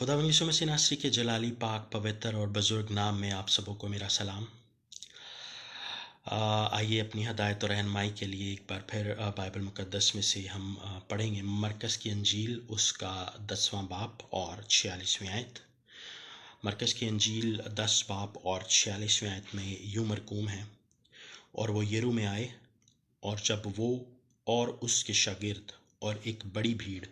खुदावंद यीशु मसीह नासरी के जलाली पाक पवित्र और बुजुर्ग नाम में आप सबों को मेरा सलाम। आइए अपनी हदायत और रहनुमाई के लिए एक बार फिर बाइबल मुकद्दस में से हम पढ़ेंगे मरकस की अंजील उसका 10वां बाब और 46वीं आयत। मरकस की अंजील 10 बाब और 46वीं आयत में यूं मरकूम है, और वो यरू में आए, और जब वो और उसके शागिर्द और एक बड़ी भीड़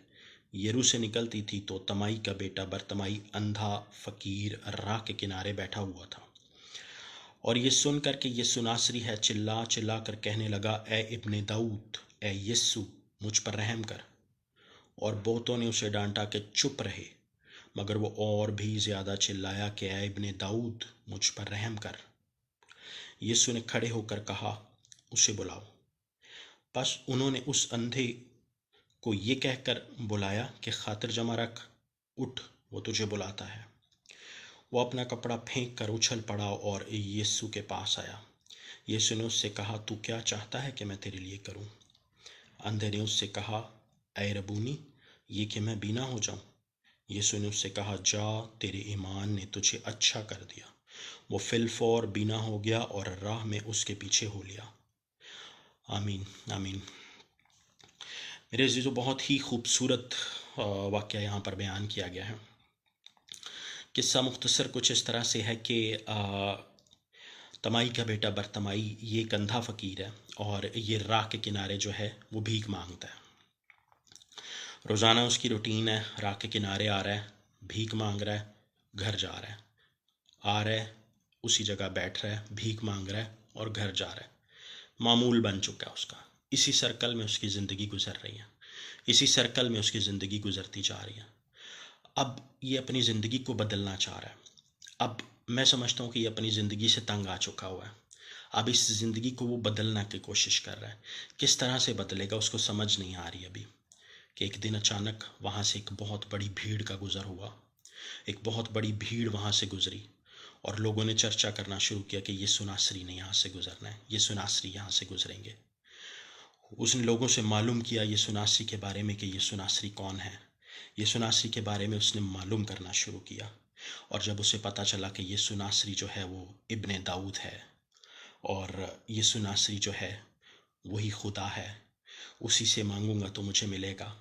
यरू से निकलती थी तो तमाई का बेटा बरतमाई अंधा फकीर राह के किनारे बैठा हुआ था। और ये सुन कर के यीशु नासरी है चिल्ला चिल्ला कर कहने लगा, ए इब्ने दाऊद, ए यीशु मुझ पर रहम कर। और बहुतों ने उसे डांटा कि चुप रहे, मगर वो और भी ज्यादा चिल्लाया कि ए इब्ने दाऊद मुझ पर रहम कर। यीशु ने खड़े होकर कहा, उसे बुलाओ। बस उन्होंने उस अंधे को ये कहकर बुलाया कि खातिर जमा रख, उठ, वो तुझे बुलाता है। वो अपना कपड़ा फेंक कर उछल पड़ा और यीशु के पास आया। यीशु ने उससे कहा, तू क्या चाहता है कि मैं तेरे लिए करूं? अंधे ने उससे कहा, ऐ रबूनी, ये कि मैं बीना हो जाऊं। यीशु ने उससे कहा, जा, तेरे ईमान ने तुझे अच्छा कर दिया। वो फिलफौर बीना हो गया और राह में उसके पीछे हो लिया। आमीन आमीन। मेरे अजीजों, बहुत ही खूबसूरत वाक़या यहाँ पर बयान किया गया है। किस्सा मुख्तसर कुछ इस तरह से है कि तमाई का बेटा बरतमाई ये एक अंधा फ़कीर है, और ये राह के किनारे जो है वो भीख मांगता है। रोज़ाना उसकी रूटीन है, राह के किनारे आ रहा है, भीख मांग रहा है, घर जा रहा है, आ रहा है, उसी जगह बैठ रहा है, भीख मांग रहा है और घर जा रहा है। मामूल बन चुका है उसका। इसी सर्कल में उसकी ज़िंदगी गुजर रही है, इसी सर्कल में उसकी ज़िंदगी गुजरती जा रही है। अब ये अपनी ज़िंदगी को बदलना चाह रहा है। अब मैं समझता हूँ कि ये अपनी ज़िंदगी से तंग आ चुका हुआ है। अब इस ज़िंदगी को वो बदलना की कोशिश कर रहा है। किस तरह से बदलेगा उसको समझ नहीं आ रही अभी। कि एक दिन अचानक वहाँ से एक बहुत बड़ी भीड़ का गुजर हुआ। एक बहुत बड़ी भीड़ वहाँ से गुजरी और लोगों ने चर्चा करना शुरू किया कि यीशु नासरी ने यहाँ से गुजरना है, यीशु नासरी यहाँ से गुजरेंगे। उसने लोगों से मालूम किया यीशु नासरी के बारे में कि यीशु नासरी कौन है। यीशु नासरी के बारे में उसने मालूम करना शुरू किया, और जब उसे पता चला कि यीशु नासरी जो है वो इब्ने दाऊद है, और यीशु नासरी जो है वही खुदा है, उसी से मांगूंगा तो मुझे मिलेगा,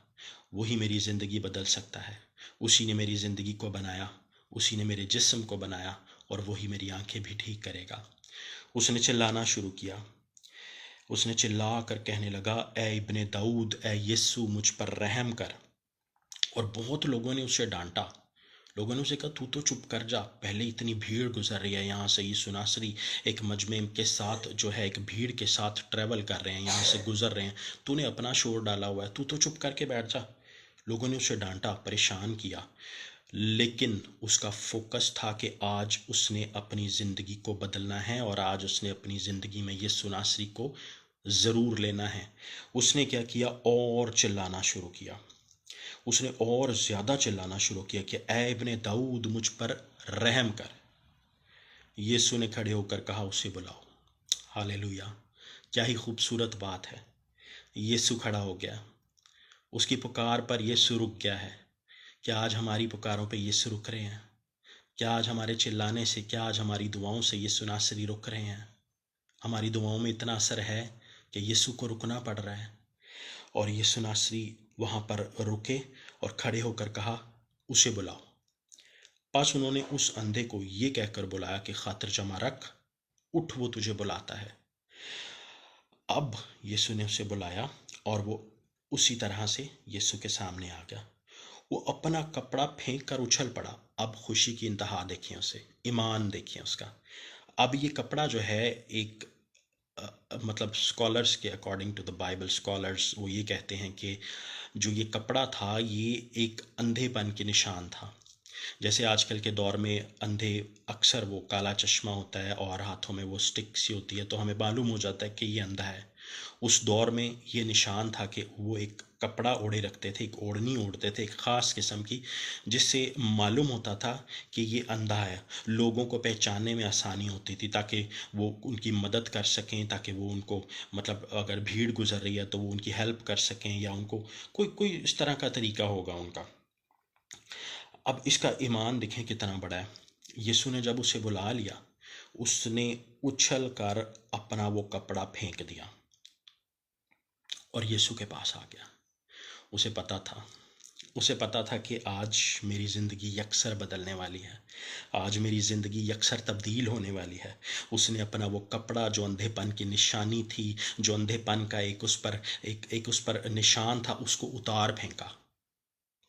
वही मेरी ज़िंदगी बदल सकता है, उसी ने मेरी ज़िंदगी को बनाया, उसी ने मेरे जिस्म को बनाया, और वही मेरी आंखें भी ठीक करेगा। उसने चिल्लाना शुरू किया। उसने चिल्ला कर कहने लगा, ए इब्ने दाऊद, ए यीशु मुझ पर रहम कर। और बहुत लोगों ने उसे डांटा। लोगों ने उसे कहा, तू तो चुप कर जा, पहले इतनी भीड़ गुजर रही है यहाँ से। यीशु नासरी एक मजमे के साथ जो है, एक भीड़ के साथ ट्रैवल कर रहे हैं, यहाँ से गुजर रहे हैं, तूने अपना शोर डाला हुआ है, तू तो चुप करके बैठ जा। लोगों ने उसे डांटा, परेशान किया, लेकिन उसका फोकस था कि आज उसने अपनी ज़िंदगी को बदलना है, और आज उसने अपनी ज़िंदगी में यीशु नासरी को ज़रूर लेना है। उसने क्या किया? और चिल्लाना शुरू किया। उसने और ज़्यादा चिल्लाना शुरू किया कि ऐ इब्ने दाऊद मुझ पर रहम कर। यीशु ने खड़े होकर कहा, उसे बुलाओ। हालेलुया! क्या ही खूबसूरत बात है। यीशु खड़ा हो गया। उसकी पुकार पर यीशु रुक गया है। क्या आज हमारी पुकारों पे यीशु रुक रहे हैं? क्या आज हमारे चिल्लाने से, क्या आज हमारी दुआओं से यीशु नासरी रुक रहे हैं? हमारी दुआओं में इतना असर है कि यीशु को रुकना पड़ रहा है। और यीशु नासरी वहाँ पर रुके और खड़े होकर कहा, उसे बुलाओ। बस उन्होंने उस अंधे को ये कहकर बुलाया कि खातिर जमा रख, उठ, वो तुझे बुलाता है। अब यीशु ने उसे बुलाया और वो उसी तरह से यीशु के सामने आ गया। वो अपना कपड़ा फेंक कर उछल पड़ा। अब खुशी की इंतहा देखिए उसे, ईमान देखिए उसका। अब ये कपड़ा जो है एक मतलब स्कॉलर्स के according to the Bible scholars वो ये कहते हैं कि जो ये कपड़ा था ये एक अंधेपन के निशान था। जैसे आजकल के दौर में अंधे अक्सर वो काला चश्मा होता है और हाथों में वो स्टिक सी होती है, तो हमें मालूम हो जाता है कि ये अंधा है। उस दौर में ये निशान था कि वो एक कपड़ा ओढ़े रखते थे, एक ओढ़नी ओढ़ते थे, एक ख़ास किस्म की, जिससे मालूम होता था कि ये अंधा है। लोगों को पहचानने में आसानी होती थी ताकि वो उनकी मदद कर सकें, ताकि वो उनको मतलब अगर भीड़ गुजर रही है तो वो उनकी हेल्प कर सकें, या उनको कोई कोई इस तरह का तरीका होगा उनका। اب اس کا ایمان دیکھیں کتنا بڑا ہے. یسوع نے جب اسے بلا لیا، اس نے اچھل کر اپنا وہ کپڑا پھینک دیا اور یسوع کے پاس آ گیا. اسے پتا تھا کہ آج میری زندگی یکسر بدلنے والی ہے، آج میری زندگی یکسر تبدیل ہونے والی ہے. اس نے اپنا وہ کپڑا جو اندھے پن کی نشانی تھی، جو اندھے پن کا ایک اس پر نشان تھا، اس کو اتار پھینکا.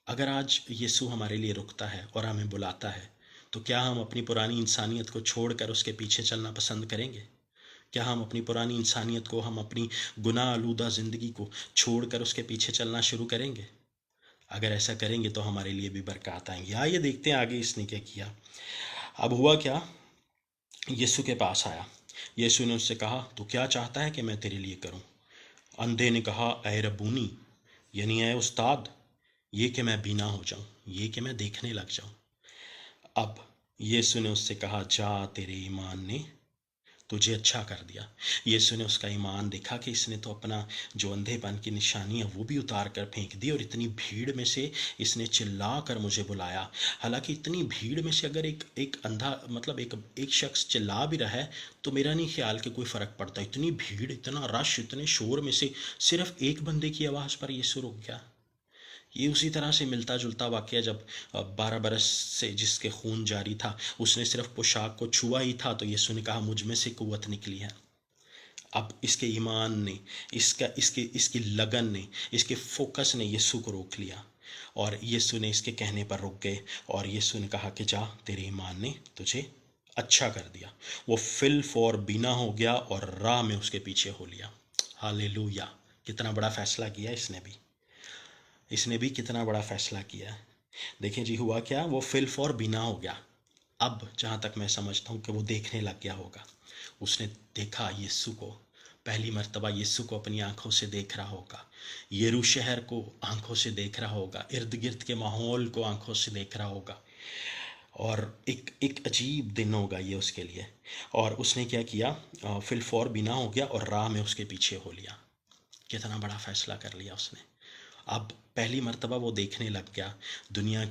اگر آج یسوع ہمارے لیے رکتا ہے اور ہمیں بلاتا ہے تو کیا ہم اپنی پرانی انسانیت کو چھوڑ کر اس کے پیچھے چلنا پسند کریں گے؟ کیا ہم اپنی پرانی انسانیت کو، ہم اپنی گناہ آلودہ زندگی کو چھوڑ کر اس کے پیچھے چلنا شروع کریں گے؟ اگر ایسا کریں گے تو ہمارے لیے بھی برکات آئیں گی. آئیے دیکھتے ہیں آگے اس نے کیا کیا. اب ہوا کیا، یسوع کے پاس آیا. یسوع نے اس سے کہا، تو کیا چاہتا ہے کہ میں تیرے لیے کروں؟ اندھے نے کہا، اے ربونی، یعنی اے استاد، یہ کہ میں بینا ہو جاؤں، یہ کہ میں دیکھنے لگ جاؤں. اب یسوع نے اس سے کہا، جا، تیرے ایمان نے تجھے اچھا کر دیا. یسوع نے اس کا ایمان دیکھا کہ اس نے تو اپنا جو اندھے پن کی نشانی ہے وہ بھی اتار کر پھینک دی، اور اتنی بھیڑ میں سے اس نے چلا کر مجھے بلایا. حالانکہ اتنی بھیڑ میں سے اگر ایک اندھا، مطلب ایک شخص چلا بھی رہا ہے تو میرا نہیں خیال کہ کوئی فرق پڑتا. اتنی بھیڑ، اتنا رش، اتنے شور میں سے صرف ایک بندے کی آواز پر یسوع رک گیا. یہ اسی طرح سے ملتا جلتا واقعہ جب 12 برس سے جس کے خون جاری تھا، اس نے صرف پوشاک کو چھوا ہی تھا تو یسوع نے کہا، مجھ میں سے قوت نکلی ہے. اب اس کے ایمان نے، اس کی لگن نے، اس کے فوکس نے یسوع کو روک لیا، اور یسوع نے اس کے کہنے پر رک گئے، اور یسوع نے کہا کہ جا، تیرے ایمان نے تجھے اچھا کر دیا. وہ فل فور بینا ہو گیا اور راہ میں اس کے پیچھے ہو لیا. ہاللیلویا! کتنا بڑا فیصلہ کیا اس نے بھی کتنا بڑا فیصلہ کیا. دیکھیں جی، ہوا کیا، وہ فل فور بینا ہو گیا. اب جہاں تک میں سمجھتا ہوں کہ وہ دیکھنے لگ گیا ہوگا. اس نے دیکھا یسوع کو، پہلی مرتبہ یسوع کو اپنی آنکھوں سے دیکھ رہا ہوگا، یرو شہر کو آنکھوں سے دیکھ رہا ہوگا، ارد گرد کے ماحول کو آنکھوں سے دیکھ رہا ہوگا، اور ایک عجیب دن ہوگا یہ اس کے لیے. اور اس نے کیا کیا، فل فور بینا ہو گیا اور راہ میں اس کے پیچھے ہو لیا. کتنا بڑا فیصلہ کر لیا اس نے. اب پہلی مرتبہ وہ دیکھنے لگ گیا، دنیا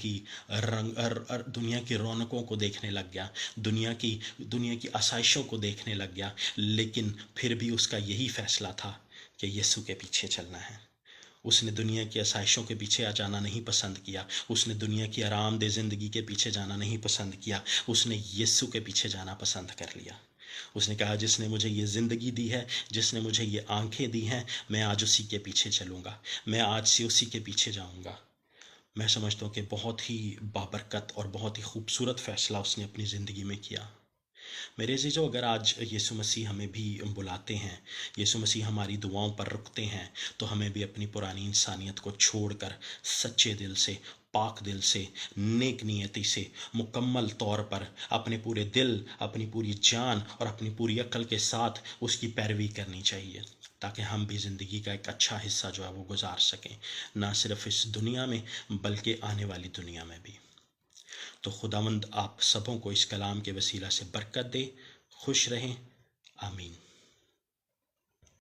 کی رونقوں کو دیکھنے لگ گیا، دنیا کی آسائشوں کو دیکھنے لگ گیا. لیکن پھر بھی اس کا یہی فیصلہ تھا کہ یسوع کے پیچھے چلنا ہے. اس نے دنیا کی آسائشوں کے پیچھے جانا نہیں پسند کیا، اس نے دنیا کی آرام دہ زندگی کے پیچھے جانا نہیں پسند کیا، اس نے یسوع کے پیچھے جانا پسند کر لیا. اس نے کہا، جس نے مجھے یہ زندگی دی ہے، جس نے مجھے یہ آنکھیں دی ہیں، میں آج اسی کے پیچھے چلوں گا، میں آج سے اسی کے پیچھے جاؤں گا. میں سمجھتا ہوں کہ بہت ہی بابرکت اور بہت ہی خوبصورت فیصلہ اس نے اپنی زندگی میں کیا. میرے عزیزو، اگر آج یسوع مسیح ہمیں بھی بلاتے ہیں، یسوع مسیح ہماری دعاؤں پر رکتے ہیں، تو ہمیں بھی اپنی پرانی انسانیت کو چھوڑ کر سچے دل سے، پاک دل سے، نیک نیتی سے، مکمل طور پر اپنے پورے دل، اپنی پوری جان اور اپنی پوری عقل کے ساتھ اس کی پیروی کرنی چاہیے، تاکہ ہم بھی زندگی کا ایک اچھا حصہ جو ہے وہ گزار سکیں، نہ صرف اس دنیا میں بلکہ آنے والی دنیا میں بھی. تو خداوند آپ سبوں کو اس کلام کے وسیلہ سے برکت دے. خوش رہیں. آمین.